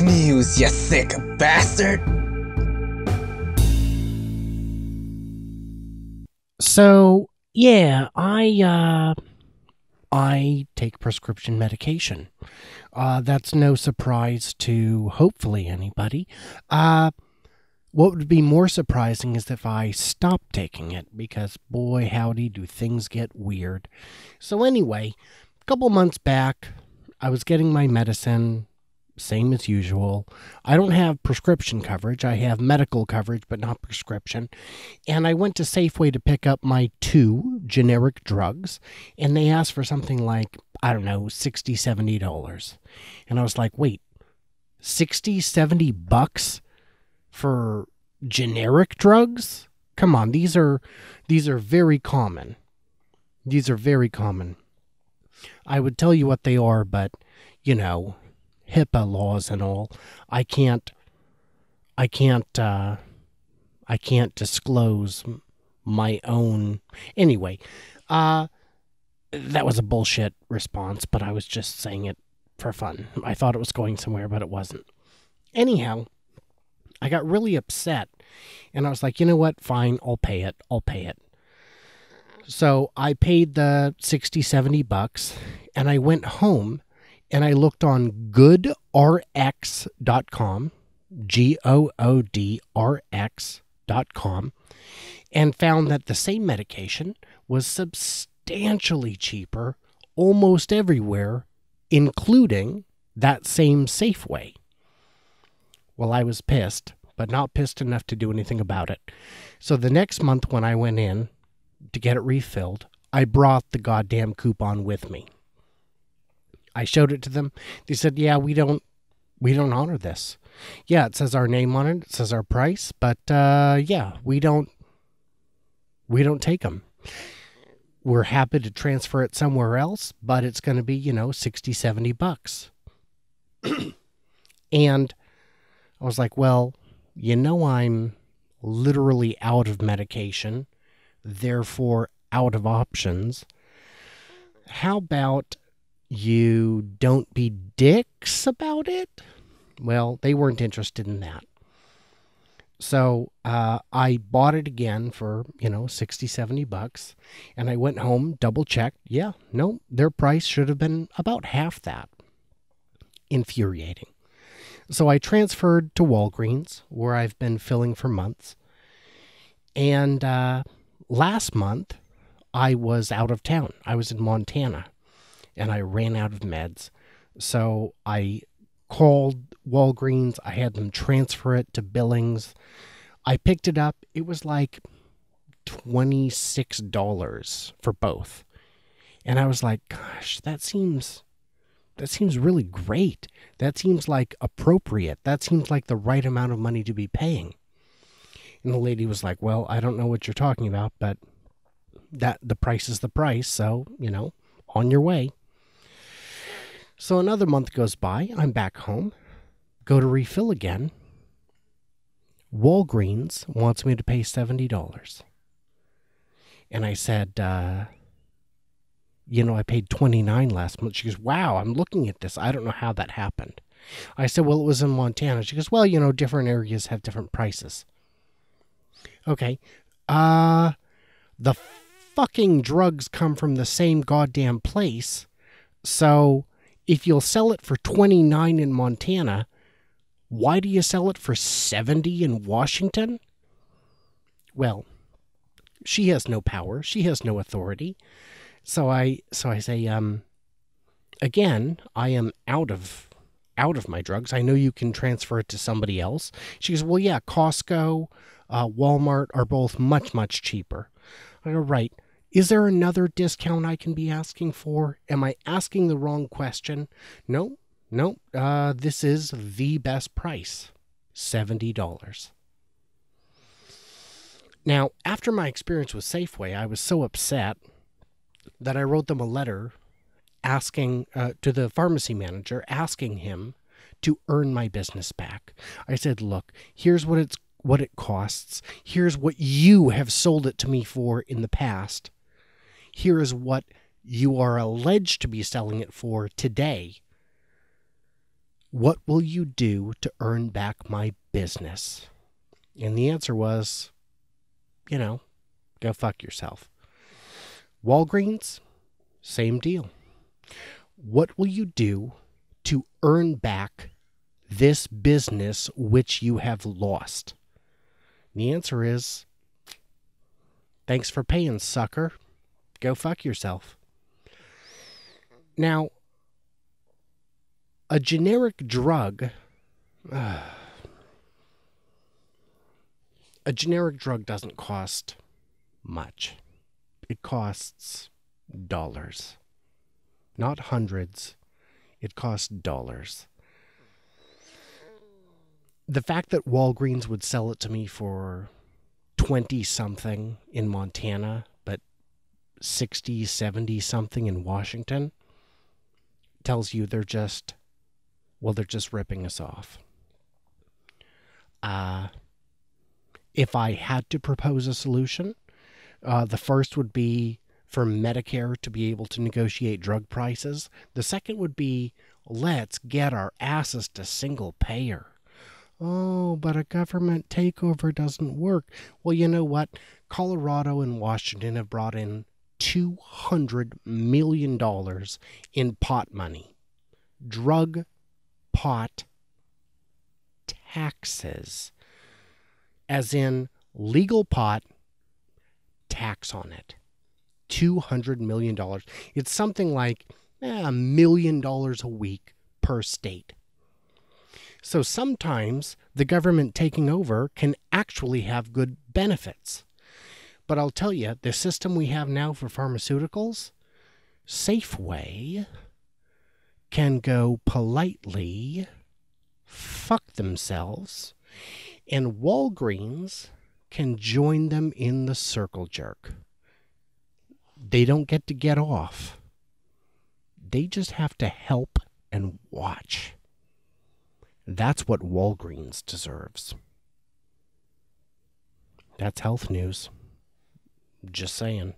amuse, you sick bastard! So, yeah, I take prescription medication. That's no surprise to hopefully anybody. What would be more surprising is if I stopped taking it, because boy howdy do things get weird. So anyway, a couple months back, I was getting my medicine, same as usual. I don't have prescription coverage. I have medical coverage, but not prescription. And I went to Safeway to pick up my 2 generic drugs, and they asked for something like, I don't know, $60, $70. And I was like, wait, $60, $70 for generic drugs? Come on, these are very common. These are very common. I would tell you what they are, but, you know, HIPAA laws and all, I can't disclose my own. Anyway, that was a bullshit response, but I was just saying it for fun. I thought it was going somewhere, but it wasn't. Anyhow, I got really upset, and I was like, you know what? Fine, I'll pay it. So I paid the $60, $70, and I went home, and I looked on goodrx.com, GOODRX.com, and found that the same medication was substantially cheaper almost everywhere, including that same Safeway. Well, I was pissed, but not pissed enough to do anything about it. So the next month when I went in to get it refilled, I brought the goddamn coupon with me. I showed it to them. They said, yeah, we don't honor this. Yeah, it says our name on it. It says our price, but yeah, we don't take them. We're happy to transfer it somewhere else, but it's going to be, $60, $70. And I was like, well, I'm literally out of medication, therefore out of options. How about you don't be dicks about it? Well, they weren't interested in that. So I bought it again for, $60, $70. And I went home, double checked. Yeah, no, their price should have been about half that. Infuriating. So I transferred to Walgreens, where I've been filling for months. And last month, I was out of town. I was in Montana, and I ran out of meds. So I called Walgreens. I had them transfer it to Billings. I picked it up. It was like $26 for both. And I was like, gosh, that seems really great. That seems like appropriate. That seems like the right amount of money to be paying. And the lady was like, well, I don't know what you're talking about, but the price is the price. So, on your way. So another month goes by. I'm back home. Go to refill again. Walgreens wants me to pay $70. And I said, I paid $29 last month. She goes, wow, I'm looking at this. I don't know how that happened. I said, well, it was in Montana. She goes, well, different areas have different prices. Okay. The fucking drugs come from the same goddamn place. So if you'll sell it for $29 in Montana, why do you sell it for $70 in Washington? Well, she has no power. She has no authority. So I say, again, I am out of my drugs. I know you can transfer it to somebody else. She goes, well, yeah, Costco, Walmart are both much, much cheaper. I go, right. Is there another discount I can be asking for? Am I asking the wrong question? No. This is the best price, $70. Now, after my experience with Safeway, I was so upset that I wrote them a letter asking to the pharmacy manager, asking him to earn my business back. I said, look, here's what it costs. Here's what you have sold it to me for in the past. Here is what you are alleged to be selling it for today. what will you do to earn back my business? And the answer was, go fuck yourself. Walgreens, same deal. What will you do to earn back this business which you have lost? The answer is, thanks for paying, sucker. Go fuck yourself. Now, a generic drug, doesn't cost much. It costs dollars. Not hundreds. It costs dollars. The fact that Walgreens would sell it to me for 20-something in Montana, but 60, 70-something in Washington, tells you they're just ripping us off. If I had to propose a solution, the first would be for Medicare to be able to negotiate drug prices. The second would be, let's get our asses to single payer. Oh, but a government takeover doesn't work. Well, you know what? Colorado and Washington have brought in $200 million in pot money. Drug pot taxes. As in legal pot, tax on it. $200 million. It's something like $1 million a week per state. So sometimes the government taking over can actually have good benefits. But I'll tell you, the system we have now for pharmaceuticals, Safeway can go politely fuck themselves, and Walgreens can join them in the circle jerk. They don't get to get off. They just have to help and watch. That's what Walgreens deserves. That's health news. Just saying.